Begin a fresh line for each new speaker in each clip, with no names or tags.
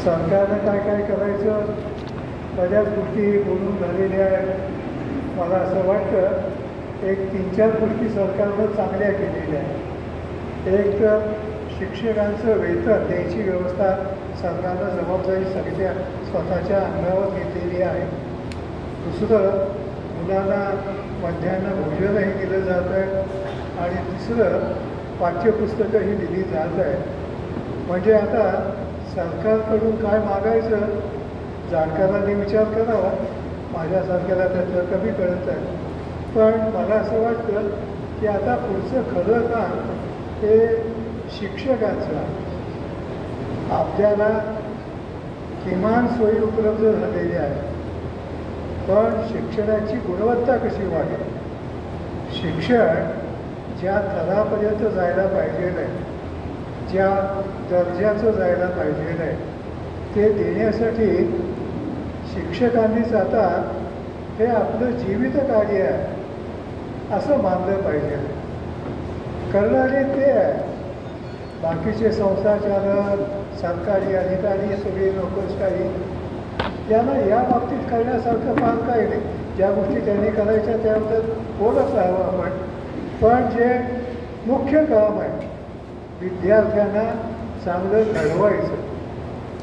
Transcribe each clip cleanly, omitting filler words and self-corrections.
सरकारनं काय काय करायचं बऱ्याच गोष्टी बोलून झालेल्या आहेत. मला असं वाटतं एक 3-4 गोष्टी सरकारनं चांगल्या केलेल्या आहेत. एक तर शिक्षकांचं वेतन द्यायची व्यवस्था सरकारनं जबाबदारी सगळ्या स्वतःच्या अंगावर घेतलेली आहे. दुसरं मुलांना मध्यान्ह भोजनही दिलं जात आहे. आणि तिसरं पाठ्यपुस्तकंही दिली जात आहे. म्हणजे आता सरकारकडून काय मागायचं जाणकारांनी विचार करावा. माझ्यासारख्याला त्यातलं कमी कळत आहे. पण मला असं वाटतं की आता पुढचं खरं काम हे शिक्षकांचं आहे. आपल्याला किमान सोयी उपलब्ध झालेल्या आहेत, पण शिक्षणाची गुणवत्ता कशी वाढेल, शिक्षण ज्या थरापर्यंत जायला पाहिजे आहे, ज्या दर्जाचं जायला पाहिजे आहे, ते देण्यासाठी शिक्षकांनीच आता हे आपलं जीवित कार्य आहे असं मानलं पाहिजे. करणारे ते आहे. बाकीचे संस्थाचालक, सरकारी अधिकारी, सगळे नोकरशाही यांना या बाबतीत करण्यासारखं फार काही नाही. ज्या गोष्टी त्यांनी करायच्या त्याबद्दल बोलत राहावं आपण. पण जे मुख्य काम आहे विद्यार्थ्यांना चांगलं घडवायचं,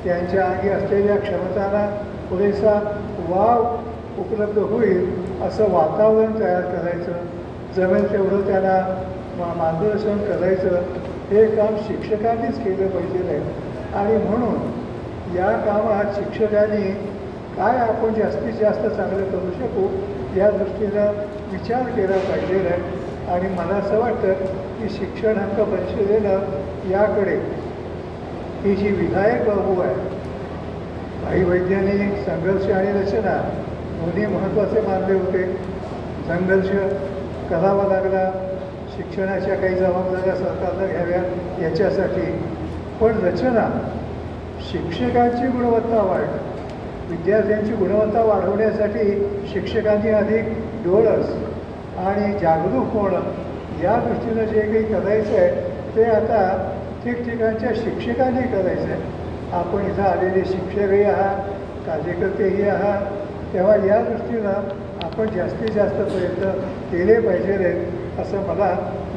त्यांच्या अंगी असलेल्या क्षमतांना पुरेसा वाव उपलब्ध होईल असं वातावरण तयार करायचं, जमेल तेवढं त्यांना मार्गदर्शन करायचं, हे काम शिक्षकांनीच केलं पाहिजे. आणि म्हणून या कामात शिक्षकांनी काय आपण जास्तीत जास्त चांगलं करू शकू या दृष्टीनं विचार केला पाहिजे. आणि मला असं वाटतं की शिक्षण हक्क परिषदेनं याकडे ही जी विधायक बाबू आहे, काही वैज्ञानिक संघर्ष आणि रचना दोन्ही महत्त्वाचे मानले होते. संघर्ष करावा लागला, शिक्षणाच्या काही जबाबदाऱ्या सरकारनं घ्याव्या याच्यासाठी. पण रचना शिक्षकांची गुणवत्ता वाढ, विद्यार्थ्यांची गुणवत्ता वाढवण्यासाठी शिक्षकांनी अधिक डोळस आणि जागरूक होणं या दृष्टीनं जे काही करायचं आहे ते आता ठिकठिकाणच्या शिक्षकांनी करायचं आहे. आपण इथं आलेले शिक्षकही आहात, कार्यकर्तेही आहात, तेव्हा या दृष्टीनं आपण जास्तीत जास्त प्रयत्न केले पाहिजे असं मला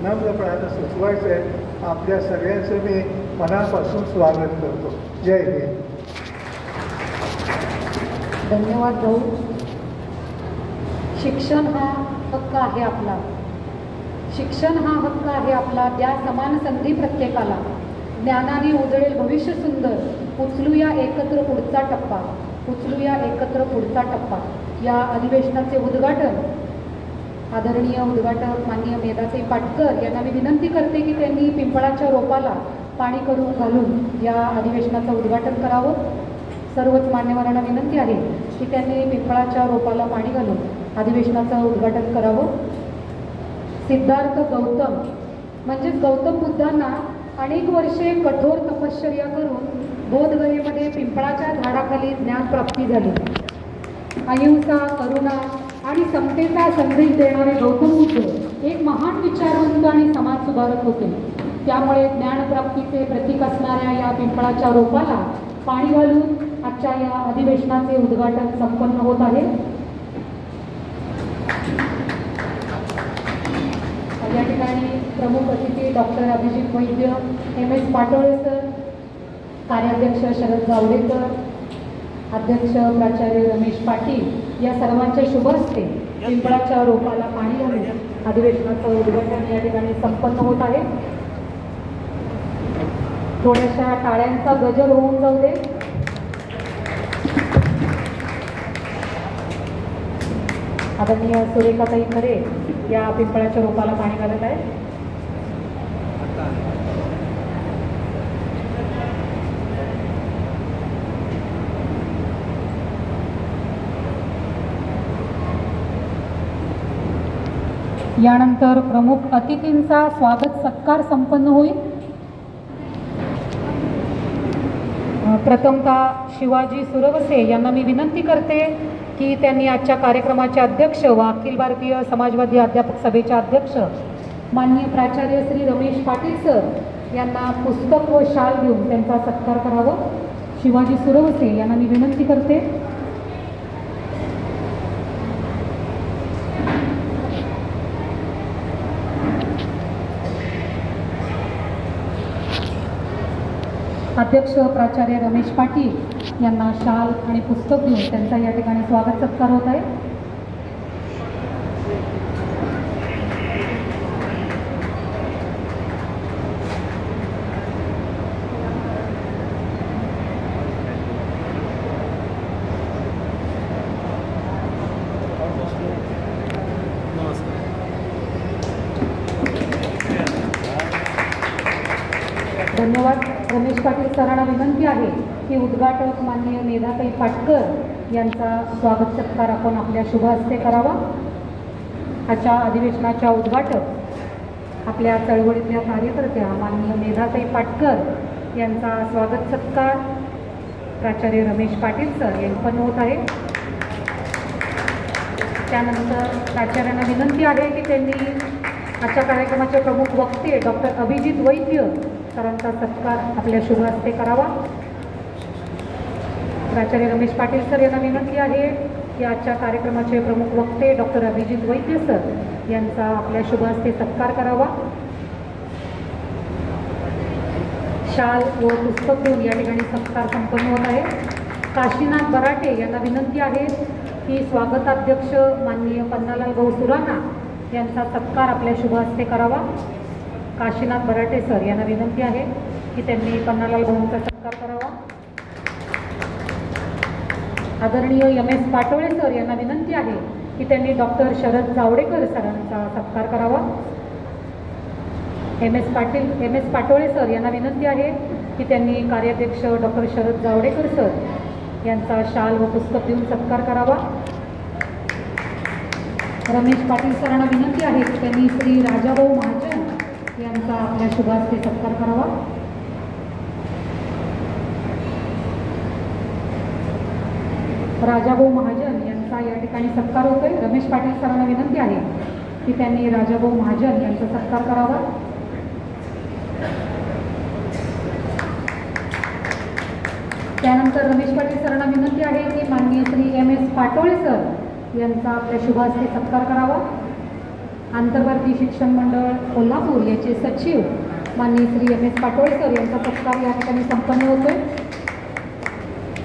नम्रपणानं सुचवायचं आहे. आपल्या सगळ्यांचं मी मनापासून स्वागत करतो. जय हिंद.
धन्यवाद भाऊ. शिक्षण हा हक्क आहे आपला. शिक्षण हा हक्क आहे आपला. द्या समान संधी प्रत्येकाला. ज्ञानाने उजळेल भविष्य सुंदर. उचलूया एकत्र पुढचा टप्पा. उचलूया एकत्र पुढचा टप्पा. या अधिवेशनाचे उद्घाटन आदरणीय उद्घाटक माननीय मेधाताई पाटकर यांना मी विनंती करते की त्यांनी पिंपळाच्या रोपाला पाणी करून घालून या अधिवेशनाचं उद्घाटन करावं. सर्वच मान्यवरांना विनंती आहे की त्यांनी पिंपळाच्या रोपाला पाणी घालून अधिवेशनाचं उद्घाटन करावं. सिद्धार्थ गौतम म्हणजेच गौतम बुद्धांना अनेक वर्षे कठोर तपश्चर्या करून बोधगयेमध्ये पिंपळाच्या झाडाखाली ज्ञानप्राप्ती झाली. अहिंसा, करुणा आणि समतेचा संदेश देणारे गौतम बुद्ध एक महान विचारवंत आणि समाजसुधारक होते. त्यामुळे ज्ञानप्राप्तीचे प्रतीक असणाऱ्या या पिंपळाच्या रोपाला पाणी घालून आजच्या या अधिवेशनाचे उद्घाटन संपन्न होत आहे. या ठिकाणी प्रमुख अतिथी डॉक्टर अभिजित वैद्य, MS पाटोळे सर, कार्याध्यक्ष शरद जावडेकर, अध्यक्ष प्राचार्य रमेश पाटील या सर्वांच्या शुभ हस्ते पिंपळाच्या रोपाला पाणी घालून अधिवेशनाचं उद्घाटन या ठिकाणी संपन्न होत आहे. थोड्याशा टाळ्यांचा गजर होऊन जाऊ दे. आदरणीय सुरेखाताई खरे या पिंपळाच्या रोपाला पाणी घालत आहे. यानंतर प्रमुख अतिथींचा स्वागत सत्कार संपन्न होईल. प्रथमतः शिवाजी सुरवसे यांना मी विनंती करते की त्यांनी आजच्या कार्यक्रमाचे अध्यक्ष व अखिल भारतीय समाजवादी अध्यापक सभेचे अध्यक्ष माननीय प्राचार्य श्री रमेश पाटील सर यांना पुस्तक व शाल देऊन त्यांचा सत्कार करावा. शिवाजी सुरवसे यांना मी विनंती करते. अध्यक्ष प्राचार्य रमेश पाटील यांना शाल आणि पुस्तक देऊन त्यांचा या ठिकाणी स्वागत सत्कार होत आहे. धन्यवाद. रमेश पाटील सरांना विनंती आहे की उद्घाटक माननीय मेधाताई पाटकर यांचा स्वागत सत्कार आपण आपल्या शुभ हस्ते करावा. आजच्या अधिवेशनाच्या उद्घाटक आपल्या चळवळीतल्या कार्यकर्त्या माननीय मेधाताई पाटकर यांचा स्वागत सत्कार प्राचार्य रमेश पाटील सर यांच्याकडून होत आहे. त्यानंतर प्राचार्यांना विनंती आहे की त्यांनी आजच्या कार्यक्रमाचे प्रमुख वक्ते डॉक्टर अभिजित वैद्य सरांचा सत्कार आपल्या शुभ हस्ते करावा. प्राचार्य रमेश पाटील सर यांना विनंती आहे की आजच्या कार्यक्रमाचे प्रमुख वक्ते डॉक्टर अभिजित वैद्य सर यांचा आपल्या शुभ हस्ते सत्कार करावा. शाल व पुस्तक देऊन या ठिकाणी सत्कार संपन्न होत आहे. काशीनाथ बराटे यांना विनंती आहे की स्वागताध्यक्ष माननीय पन्नालाल गौ सुराणा यांचा सत्कार आपल्या शुभ हस्ते करावा. काशीनाथ बराटे सर यांना विनंती आहे की त्यांनी पन्नालाल गौंचा सत्कार करावा. आदरणीय एम.एस. पाटोळे सर यांना विनंती आहे की त्यांनी डॉक्टर शरद जावडेकर सरांचा सत्कार करावा. एम.एस. पाटोळे सर यांना विनंती आहे की त्यांनी कार्याध्यक्ष डॉक्टर शरद जावडेकर सर यांचा शाल व पुस्तक देऊन सत्कार करावा. रमेश पाटील सरांना विनंती आहे की त्यांनी श्री राजाभाऊ महाजन यांचा आपल्या शुभ हस्ते सत्कार करावा. राजाभाऊ महाजन यांचा या ठिकाणी सत्कार होतोय. रमेश पाटील सरांना विनंती आहे की त्यांनी राजाभाऊ महाजन यांचा सत्कार करावा. त्यानंतर रमेश पाटील सरांना विनंती आहे की माननीय श्री एम.एस. पाटोळे सर यांचा आपल्या शुभ हस्ते सत्कार करावा. आंतरभारतीय शिक्षण मंडळ कोल्हापूर याचे सचिव माननीय श्री एम.एस. पाटोळे सर यांचा सत्कार या ठिकाणी संपन्न होतोय.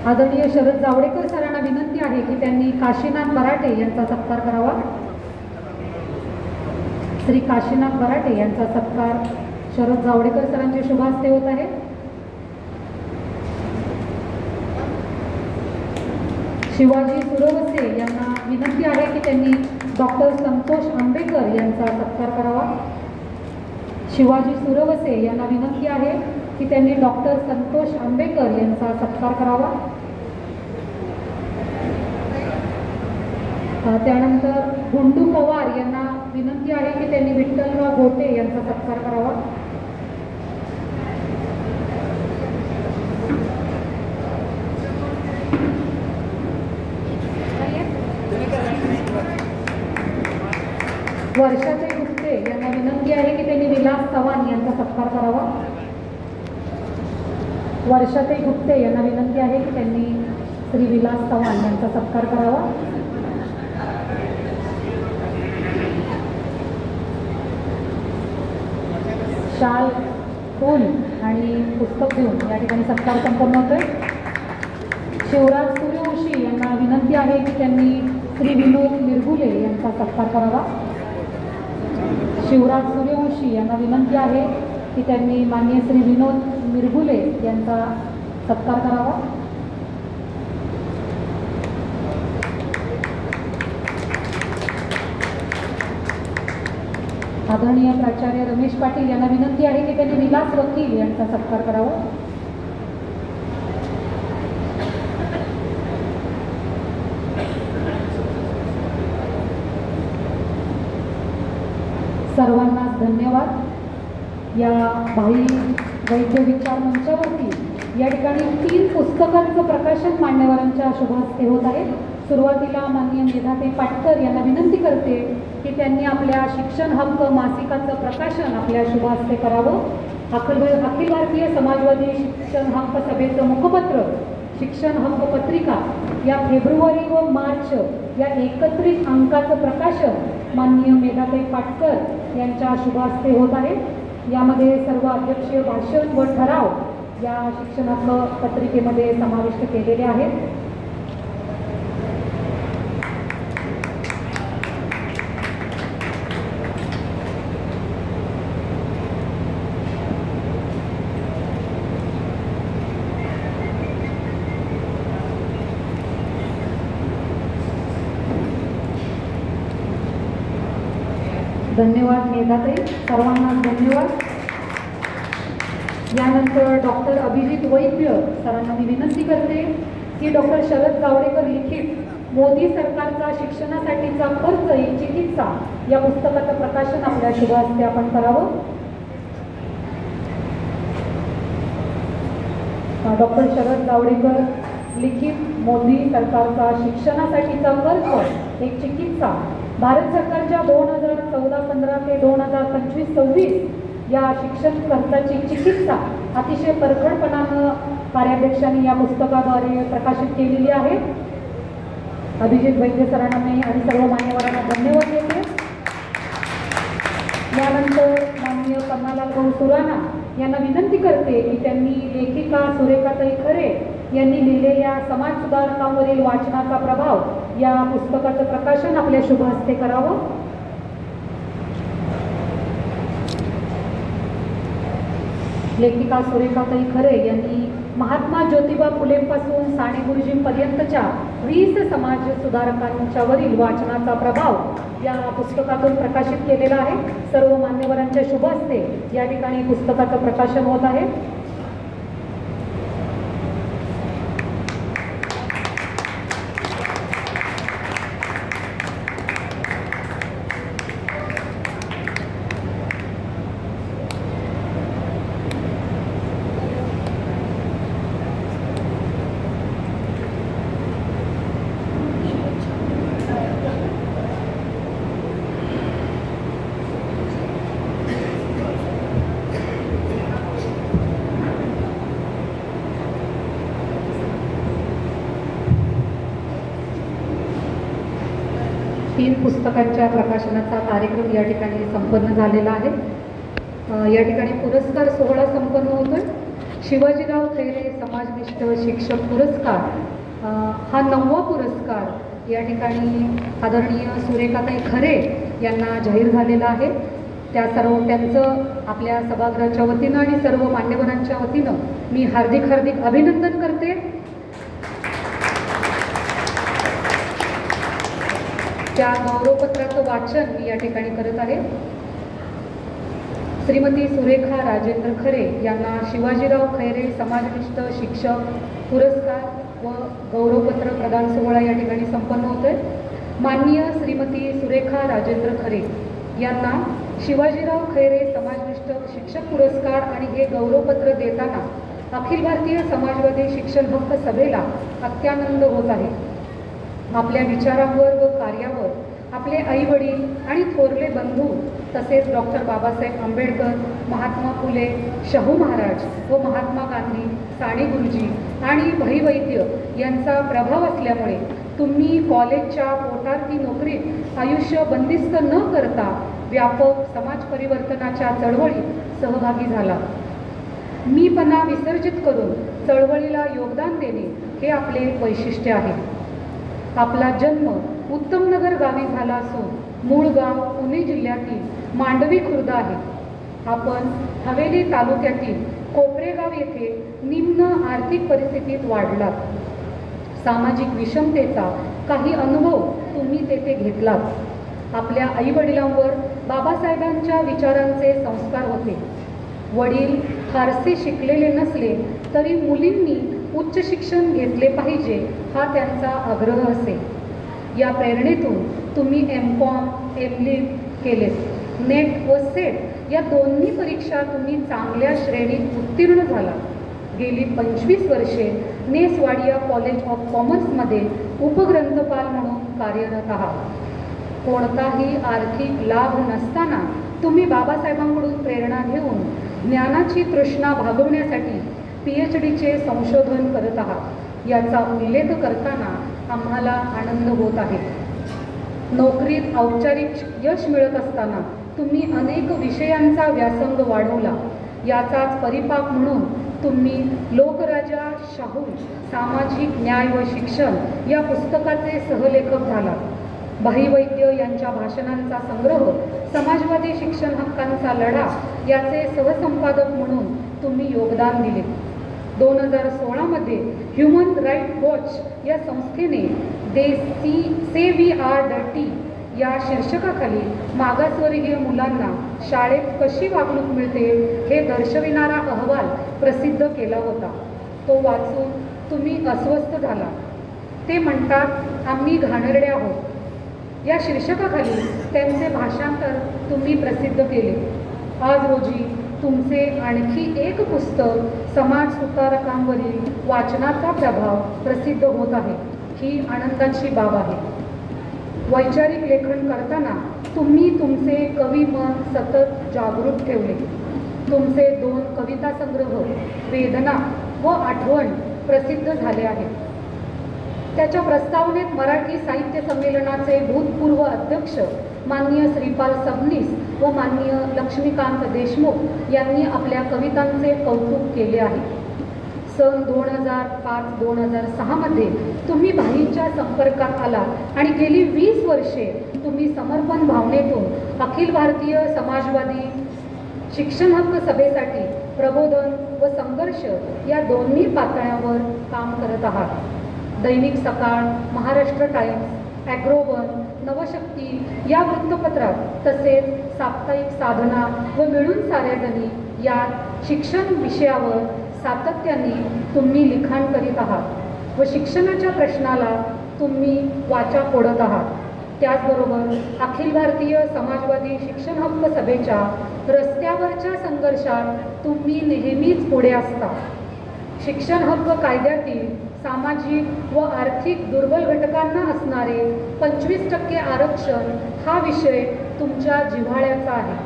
आदरणीय शरद जावडेकर सरांना विनंती आहे की त्यांनी काशीनाथ बराटे यांचा सत्कार करावा. श्री काशीनाथ बराटे यांचा सत्कार शरद जावडेकर सरांचे शुभ हस्ते होत आहे. शिवाजी सुरवसे यांना विनंती आहे की त्यांनी डॉक्टर संतोष आंबेकर यांचा सत्कार करावा. शिवाजी सुरवसे यांना विनंती आहे की त्यांनी डॉक्टर संतोष आंबेकर यांचा सत्कार करावा. त्यानंतर गुंडू पवार यांना विनंती आहे की त्यांनी विठ्ठलराव गोटे यांचा सत्कार करावा. वर्षाचे गुप्ते यांना विनंती आहे की त्यांनी विलास चव्हाण यांचा सत्कार करावा. वर्षाते गुप्ते यांना विनंती आहे की त्यांनी श्री विलास चव्हाण यांचा सत्कार करावा. शाल फूल आणि पुस्तक देऊन या ठिकाणी सत्कार संपन्न होतोय. शिवराज सूर्यवंशी यांना विनंती आहे की त्यांनी श्री विनोद मिरगुले यांचा सत्कार करावा. शिवराज सूर्यवंशी यांना विनंती आहे की त्यांनी माननीय श्री विनोद मिरगुले यांचा सत्कार करावा. आदरणीय प्राचार्य रमेश पाटील यांना विनंती आहे की त्यांनी विलास वकील यांचा सत्कार करावा. सर्वांनाच धन्यवाद. या भाई वैद्य विचार मंचावरती या ठिकाणी 3 पुस्तकांचं प्रकाशन मान्यवरांच्या शुभ हस्ते होत आहे. सुरुवातीला माननीय मेधाताई पाटकर यांना विनंती करते की त्यांनी आपल्या शिक्षण हक्क मासिकाचं प्रकाशन आपल्या शुभ हस्ते करावं. अखिल भारतीय समाजवादी शिक्षण हक्क सभेचं मुखपत्र शिक्षण हक्क पत्रिका या फेब्रुवारी व मार्च या एकत्रित अंकाचं प्रकाशन माननीय मेधाताई पाटकर यांच्या शुभ हस्ते होत आहे. यामध्ये सर्व अध्यक्षीय भाषण व ठराव या शिक्षण हक्क पत्रिकेमध्ये समाविष्ट केलेले आहेत. धन्यवाद मेधाताई, सर्वांना धन्यवाद. यानंतर डॉक्टर अभिजित वैद्य सरांना मी विनंती करते की डॉक्टर शरद जावडेकर लिखित मोदी सरकारचा शिक्षणासाठीचा खर्च ही चिकित्सा या पुस्तकाचं प्रकाशन आपल्या शुभ हस्ते आपण करावं. डॉक्टर शरद जावडेकर लिखित मोदी सरकारचा शिक्षणासाठीचा खर्च एक चिकित्सा भारत सरकारच्या 2014-15 ते 2025-26 या शिक्षण खर्चाची चिकित्सा अतिशय परखडपणानं कार्याध्यक्षांनी या पुस्तकाद्वारे प्रकाशित केलेली आहे. अभिजित वैद्य सरांना मी आणि सर्व मान्यवरांना धन्यवाद देते. यानंतर माननीय पन्नालाल भाऊ सुराणा यांना विनंती करते की त्यांनी लेखिका सुरेखाताई खरे यांनी लिहिलेल्या समाज सुधारकांवरील वाचनाचा प्रभाव या पुस्तकाचं प्रकाशन आपल्या शुभ हस्ते करावं. लेखिका सुरेखाताई खरे यांनी महात्मा ज्योतिबा फुलेंपासून साने गुरुजींपर्यंतच्या 20 समाज सुधारकांच्या वरील वाचनाचा प्रभाव या पुस्तकातून प्रकाशित केलेला आहे. सर्व मान्यवरांच्या शुभ हस्ते या ठिकाणी पुस्तकाचं प्रकाशन होत आहे. तीन पुस्तकांच्या प्रकाशनाचा कार्यक्रम या ठिकाणी संपन्न झालेला आहे. या ठिकाणी पुरस्कार सोहळा संपन्न होतोय. शिवाजीराव खैरे समाजनिष्ठ शिक्षक पुरस्कार हा 9वा पुरस्कार या ठिकाणी आदरणीय सुरेखाताई खरे यांना जाहीर झालेला आहे. त्यांचं आपल्या सभागृहाच्या वतीनं आणि सर्व मान्यवरांच्या वतीनं मी हार्दिक अभिनंदन करते. त्या गौरवपत्राचं वाचन मी या ठिकाणी करत आहे. श्रीमती सुरेखा राजेंद्र खरे यांना शिवाजीराव खैरे समाजनिष्ठ शिक्षक पुरस्कार व गौरवपत्र प्रदान सोहळा या ठिकाणी संपन्न होतोय. माननीय श्रीमती सुरेखा राजेंद्र खरे यांना शिवाजीराव खैरे समाजनिष्ठ शिक्षक पुरस्कार आणि हे गौरवपत्र देताना अखिल भारतीय समाजवादी शिक्षण हक्क सभेला अत्यानंद होत आहे. आपल्या विचारांवर व कार्यावर आपले आईवडील आणि थोरले बंधू तसेच डॉक्टर बाबासाहेब आंबेडकर, महात्मा फुले, शाहू महाराज व महात्मा गांधी, साने गुरुजी आणि भाई वैद्य यांचा प्रभाव असल्यामुळे तुम्ही कॉलेजच्या पोटार्थी नोकरीत आयुष्य बंदिस्त न करता व्यापक समाज परिवर्तनाच्या चळवळीत सहभागी झाला. मीपणा विसर्जित करून चळवळीला योगदान देणे हे आपले वैशिष्ट्य आहे. आपला जन्म उत्तमनगर गावी झाला असून मूळ गाव पुणे जिल्ह्यातील मांडवी खुर्द आहे. आपण हवेली तालुक्यातील कोपरेगाव येथे निम्न आर्थिक परिस्थितीत वाढलात. सामाजिक विषमतेचा काही अनुभव तुम्ही तेथे घेतलात. आपल्या आईवडिलांवर बाबासाहेबांच्या विचारांचे संस्कार होते. वडील फारसे शिकलेले नसले तरी मुलींनी उच्च शिक्षण घेतले पाहिजे हा त्यांचा आग्रह असे. या प्रेरणेतून तुम्ही M.Com, M.Lic केलेत. नेट व सेट या दोन्ही परीक्षा तुम्ही चांगल्या श्रेणीत उत्तीर्ण झाला. गेली 25 वर्षे नेसवाडिया कॉलेज ऑफ कॉमर्समध्ये उपग्रंथपाल म्हणून कार्यरत आहात. कोणताही आर्थिक लाभ नसताना तुम्ही बाबासाहेबांकडून प्रेरणा घेऊन ज्ञानाची तृष्णा भागवण्यासाठी PhDचे संशोधन करत आहात याचा उल्लेख करताना आम्हाला आनंद होत आहे. नोकरीत औपचारिक यश मिळत असताना तुम्ही अनेक विषयांचा व्यासंग वाढवला. याचाच परिपाक म्हणून तुम्ही लोकराजा शाहू सामाजिक न्याय व शिक्षण या पुस्तकाचे सहलेखक झालात. भाई वैद्य यांच्या भाषणांचा संग्रह समाजवादी शिक्षण हक्कांचा लढा याचे सहसंपादक म्हणून तुम्ही योगदान दिले. 2016 ह्युमन राईट वॉच या संस्थेने दे से वी आर डर्टी या शीर्षकाखाली मागासवर्गीय मुलांना शाळेत कशी वागणूक मिळते हे दर्शविणारा अहवाल प्रसिद्ध केला होता. तो वाचून तुम्ही अस्वस्थ झाला. ते म्हणतात आम्ही घाणेरडे आहोत. या शीर्षकाखाली त्यांचे भाषांतर तुम्ही प्रसिद्ध केले. आज रोजी तुमचे आणखी एक पुस्तक समाज सुधारकांवरील वाचनाचा प्रभाव प्रसिद्ध होत आहे. ही आनंदाची बाब आहे. वैचारिक लेखन करताना तुम्ही तुमचे कविमन सतत जागृत ठेवले. तुमचे 2 कविता संग्रह वेदना व आठवण प्रसिद्ध झाले आहेत. त्याच्या प्रस्तावनेत मराठी साहित्य संमेलनाचे भूतपूर्व अध्यक्ष माननीय श्रीपाल सबनीस व माननीय लक्ष्मीकांत देशमुख यांनी आपल्या कवितांचे कौतुक केले आहे. सन 2005-2006 तुम्ही भाईंच्या संपर्कात आला आणि गेली 20 वर्षे तुम्ही समर्पण भावनेतून अखिल भारतीय समाजवादी शिक्षण हक्क सभेसाठी प्रबोधन व संघर्ष या दोन्ही पातळ्यावर काम करत आहात. दैनिक सकाळ, महाराष्ट्र टाइम्स, ॲग्रोवन, नवशक्ती या वृत्तपत्रात तसेच साप्ताहिक साधना व मिळून साऱ्याजणी या शिक्षण विषयावर सातत्याने तुम्ही लिखाण करीत आहात व शिक्षणाच्या प्रश्नाला तुम्ही वाचा फोडत आहात. त्याचबरोबर अखिल भारतीय समाजवादी शिक्षण हक्क सभेच्या रस्त्यावरच्या संघर्षात तुम्ही नेहमीच पुढे असता. शिक्षण हक्क कायद्यातील सामाजिक व आर्थिक दुर्बल घटकांना असणारे 25% आरक्षण हा विषय तुमच्या जिव्हाळ्याचा आहे.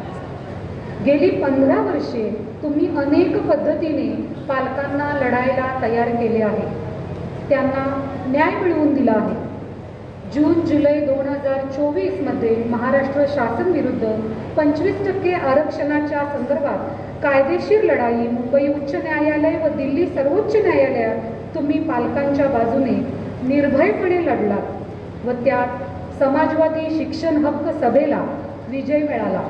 गेली 15 वर्षे तुम्ही अनेक पद्धतीने पालकांना लढायला तयार केले आहे. त्यांना न्याय मिळवून दिला आहे. जून-जुलै 2024 महाराष्ट्र शासन विरुद्ध 25% आरक्षणाच्या संदर्भात कायदेशीर लढाई मुंबई उच्च न्यायालय व दिल्ली सर्वोच्च न्यायालयात तुम्ही पालकांच्या बाजूने निर्भयपणे लढलात व त्यात समाजवादी शिक्षण हक्क सभेला विजय मिळाला.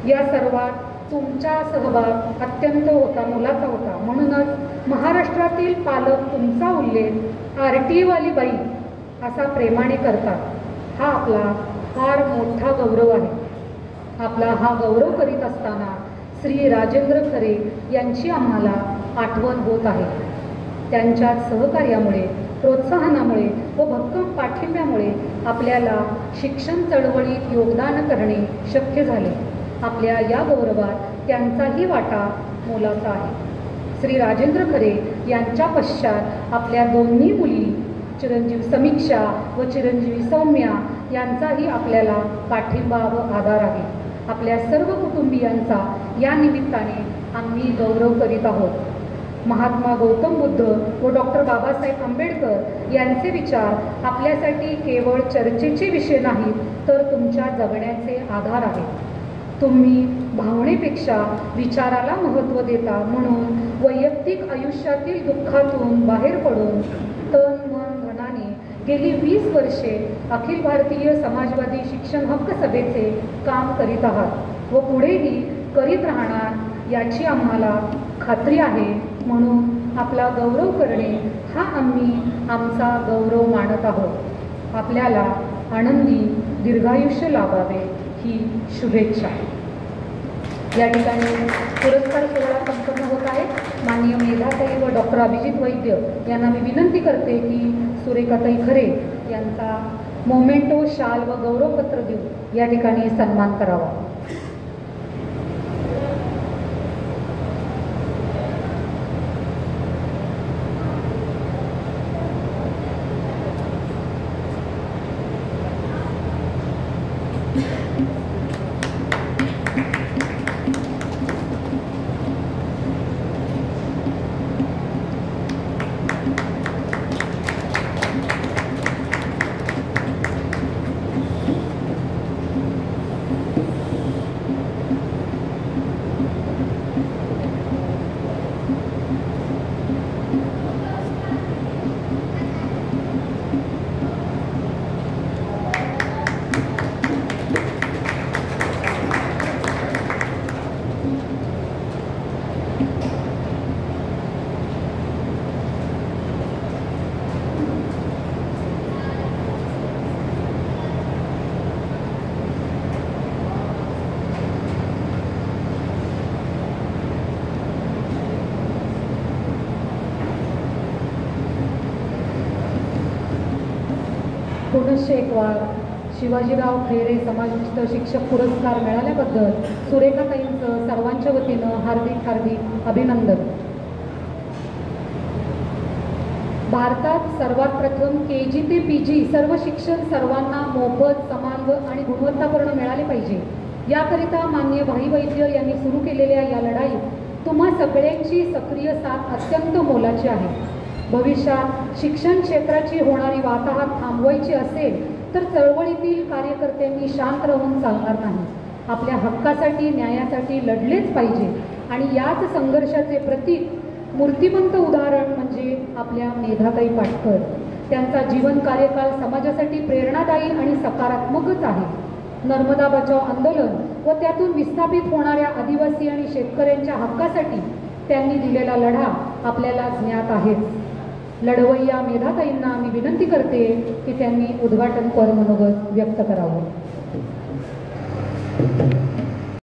या सर्वात तुमचा सहभाग अत्यंत मोलाचा होता. म्हणूनच महाराष्ट्रातील पालक तुमचा उल्लेख RTA वाली बाई असा प्रेमाने करतात. हा आपला फार मोठा गौरव आहे. आपला हा गौरव करीत असताना श्री राजेंद्र खरे यांची आम्हाला आठवण होत आहे. त्यांच्या सहकार्यामुळे, प्रोत्साहनामुळे व भक्कम पाठिंब्यामुळे आपल्याला शिक्षण चळवळीत योगदान करणे शक्य झाले. आपल्या या गौरवात त्यांचाही वाटा मोलाचा आहे. श्री राजेंद्र खरे यांच्या पश्चात आपल्या दोन्ही मुली चिरंजीव समीक्षा व चिरंजीवी सौम्या यांचाही आपल्याला पाठिंबा व आधार आहे. आपल्या सर्व कुटुंबियांचा या निमित्ताने आम्ही गौरव करीत आहोत. महात्मा गौतम बुद्ध व डॉक्टर बाबासाहेब आंबेडकर यांचे विचार आपल्यासाठी केवळ चर्चेचे विषय नाहीत तर तुमच्या जगण्याचे आधार आहेत. तुम्ही भावनेपेक्षा विचाराला महत्त्व देता. म्हणून वैयक्तिक आयुष्यातील दुःखातून बाहेर पडून तन मन धनाने गेली 20 वर्षे अखिल भारतीय समाजवादी शिक्षण हक्क सभेचे काम करीत आहात व पुढेही करीत राहणार याची आम्हाला खात्री आहे. म्हणून आपला गौरव करणे हा आम्ही आमचा गौरव मानत आहोत. आपल्याला आनंदी दीर्घायुष्य लाभावे ही शुभेच्छा. या ठिकाणी पुरस्कार सोहळा संपन्न होत आहे. माननीय मेधाताई व डॉक्टर अभिजित वैद्य यांना मी विनंती करते की सुरेखाताई खरे यांचा मोमेंटो शाल व गौरवपत्र देऊन या ठिकाणी सन्मान करावा. पुनश्च एक वार शिवाजीराव खैरे समाजनिष्ठ शिक्षक पुरस्कार मिळाल्याबद्दल सुरेखाताईंचं सर्वांच्या वतीनं हार्दिक हार्दिक अभिनंदन. भारतात सर्वात प्रथम KG ते PG सर्व शिक्षण सर्वांना मोफत, समान आणि गुणवत्तापूर्ण मिळाले पाहिजे. याकरिता माननीय भाई वैद्य यांनी सुरू केलेल्या या लढाईत तुम्हा सगळ्यांची सक्रिय साथ अत्यंत मोलाची आहे. भविष्यात शिक्षण क्षेत्राची होणारी वाताहत थांबवायची असेल तर चळवळीतील कार्यकर्त्यांनी शांत राहून चालणार नाही. आपल्या हक्कासाठी, न्यायासाठी लढलेच पाहिजे आणि याच संघर्षाचे प्रतीक मूर्तिमंत उदाहरण म्हणजे आपल्या मेधाताई पाटकर. त्यांचा जीवन कार्यकाल समाजासाठी प्रेरणादायी आणि सकारात्मकच आहे. नर्मदा बचाव आंदोलन व त्यातून विस्थापित होणाऱ्या आदिवासी आणि शेतकऱ्यांच्या हक्कासाठी त्यांनी दिलेला लढा आपल्याला ज्ञात आहेच. लढवय्या मेधाताईंना मी विनंती करते की त्यांनी उद्घाटनपर मनोगत व्यक्त करावं.